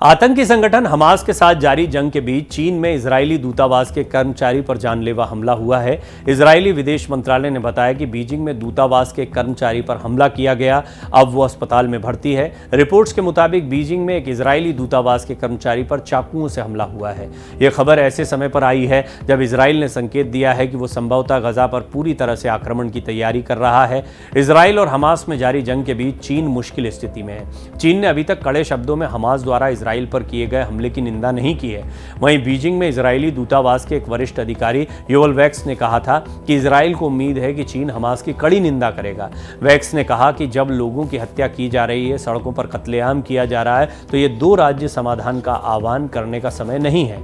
आतंकी संगठन हमास के साथ जारी जंग के बीच चीन में इजरायली दूतावास के कर्मचारी पर जानलेवा हमला हुआ है। इजरायली विदेश मंत्रालय ने बताया कि बीजिंग में दूतावास के कर्मचारी पर हमला किया गया। अब वो अस्पताल में भर्ती है। रिपोर्ट्स के मुताबिक बीजिंग में एक इजरायली दूतावास के कर्मचारी पर चाकुओं से हमला हुआ है। यह खबर ऐसे समय पर आई है जब इजरायल ने संकेत दिया है कि वो संभवतः गजा पर पूरी तरह से आक्रमण की तैयारी कर रहा है। इजरायल और हमास में जारी जंग के बीच चीन मुश्किल स्थिति में है। चीन ने अभी तक कड़े शब्दों में हमास द्वारा इजरायल पर किए गए हमले की निंदा नहीं की है। वहीं बीजिंग में इजरायली दूतावास के एक वरिष्ठ अधिकारी योवल वैक्स ने कहा था कि इजरायल को उम्मीद है कि चीन हमास की कड़ी निंदा करेगा। वैक्स ने कहा कि जब लोगों की हत्या की जा रही है, सड़कों पर कत्लेआम किया जा रहा है, तो ये दो राज्य समाधान का आह्वान करने का समय नहीं है।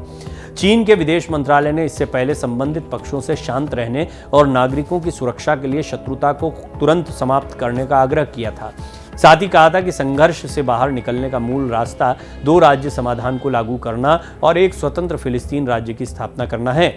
चीन के विदेश मंत्रालय ने इससे पहले संबंधित पक्षों से शांत रहने और नागरिकों की सुरक्षा के लिए शत्रुता को तुरंत समाप्त करने का आग्रह किया था। साथ ही कहा था कि संघर्ष से बाहर निकलने का मूल रास्ता दो राज्य समाधान को लागू करना और एक स्वतंत्र फिलिस्तीन राज्य की स्थापना करना है।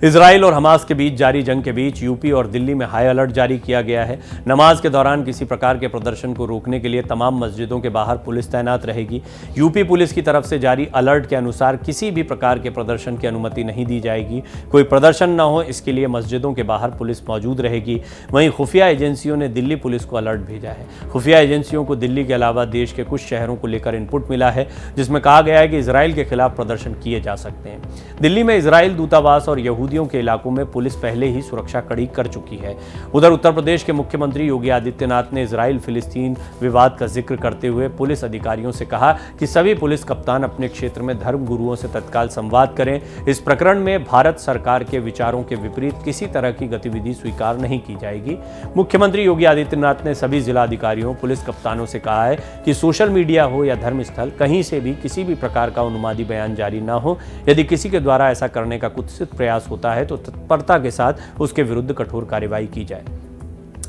इजरायल और हमास के बीच जारी जंग के बीच यूपी और दिल्ली में हाई अलर्ट जारी किया गया है। नमाज के दौरान किसी प्रकार के प्रदर्शन को रोकने के लिए तमाम मस्जिदों के बाहर पुलिस तैनात रहेगी। यूपी पुलिस की तरफ से जारी अलर्ट के अनुसार किसी भी प्रकार के प्रदर्शन की अनुमति नहीं दी जाएगी। कोई प्रदर्शन न हो, इसके लिए मस्जिदों के बाहर पुलिस मौजूद रहेगी। वहीं खुफिया एजेंसियों ने दिल्ली पुलिस को अलर्ट भेजा है। खुफिया एजेंसियों को दिल्ली के अलावा देश के कुछ शहरों को लेकर इनपुट मिला है, जिसमें कहा गया है कि इजरायल के खिलाफ प्रदर्शन किए जा सकते हैं। दिल्ली में इजरायल दूतावास और यहूदियों के इलाकों में पुलिस पहले ही सुरक्षा कड़ी कर चुकी है। उधर उत्तर प्रदेश के मुख्यमंत्री योगी आदित्यनाथ ने इजरायल फिलिस्तीन विवाद का जिक्र करते हुए पुलिस अधिकारियों से कहा कि सभी पुलिस कप्तान अपने क्षेत्र में धर्म गुरुओं से तत्काल संवाद करें। इस प्रकरण में भारत सरकार के विचारों के विपरीत किसी तरह की गतिविधि स्वीकार नहीं की जाएगी। मुख्यमंत्री योगी आदित्यनाथ ने सभी जिला अधिकारियों, पुलिस कप्तानों से कहा है कि सोशल मीडिया हो या धर्मस्थल, कहीं से भी किसी भी प्रकार का उन्मादी बयान जारी न हो। यदि किसी के द्वारा ऐसा करने का कुत्सित प्रयास होता है तो तत्परता के साथ उसके विरुद्ध कठोर कार्रवाई की जाए।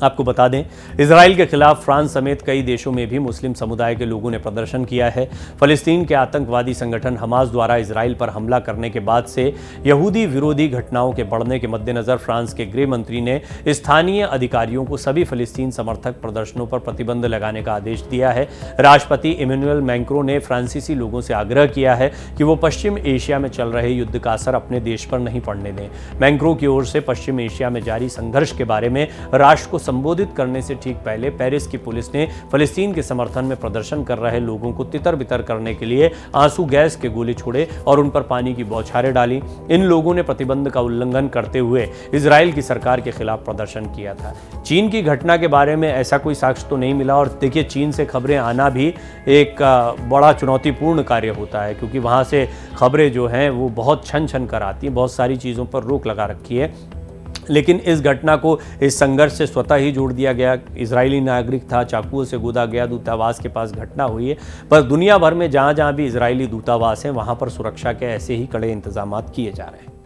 आपको बता दें, इजरायल के खिलाफ फ्रांस समेत कई देशों में भी मुस्लिम समुदाय के लोगों ने प्रदर्शन किया है। फलस्तीन के आतंकवादी संगठन हमास द्वारा इजरायल पर हमला करने के बाद से यहूदी विरोधी घटनाओं के बढ़ने के मद्देनजर फ्रांस के गृह मंत्री ने स्थानीय अधिकारियों को सभी फलस्तीन समर्थक प्रदर्शनों पर प्रतिबंध लगाने का आदेश दिया है। राष्ट्रपति इमैनुअल मैक्रों ने फ्रांसीसी लोगों से आग्रह किया है कि वो पश्चिम एशिया में चल रहे युद्ध का असर अपने देश पर नहीं पड़ने दें। मैक्रों की ओर से पश्चिम एशिया में जारी संघर्ष के बारे में राष्ट्र को संबोधित करने से ठीक पहले पेरिस की पुलिस ने फलस्तीन के समर्थन में प्रदर्शन कर रहे लोगों को तितर बितर करने के लिए आंसू गैस के गोले छोड़े और उन पर पानी की बौछारें डाली। इन लोगों ने प्रतिबंध का उल्लंघन करते हुए इजरायल की सरकार के खिलाफ प्रदर्शन किया था। चीन की घटना के बारे में ऐसा कोई साक्ष्य तो नहीं मिला, और देखिए, चीन से खबरें आना भी एक बड़ा चुनौतीपूर्ण कार्य होता है, क्योंकि वहां से खबरें जो हैं वो बहुत छन छन कर आती हैं। बहुत सारी चीज़ों पर रोक लगा रखी है, लेकिन इस घटना को इस संघर्ष से स्वतः ही जोड़ दिया गया। इजरायली नागरिक था, चाकुओं से गोदा गया, दूतावास के पास घटना हुई है। पर दुनिया भर में जहाँ जहाँ भी इजरायली दूतावास हैं, वहाँ पर सुरक्षा के ऐसे ही कड़े इंतजाम किए जा रहे हैं।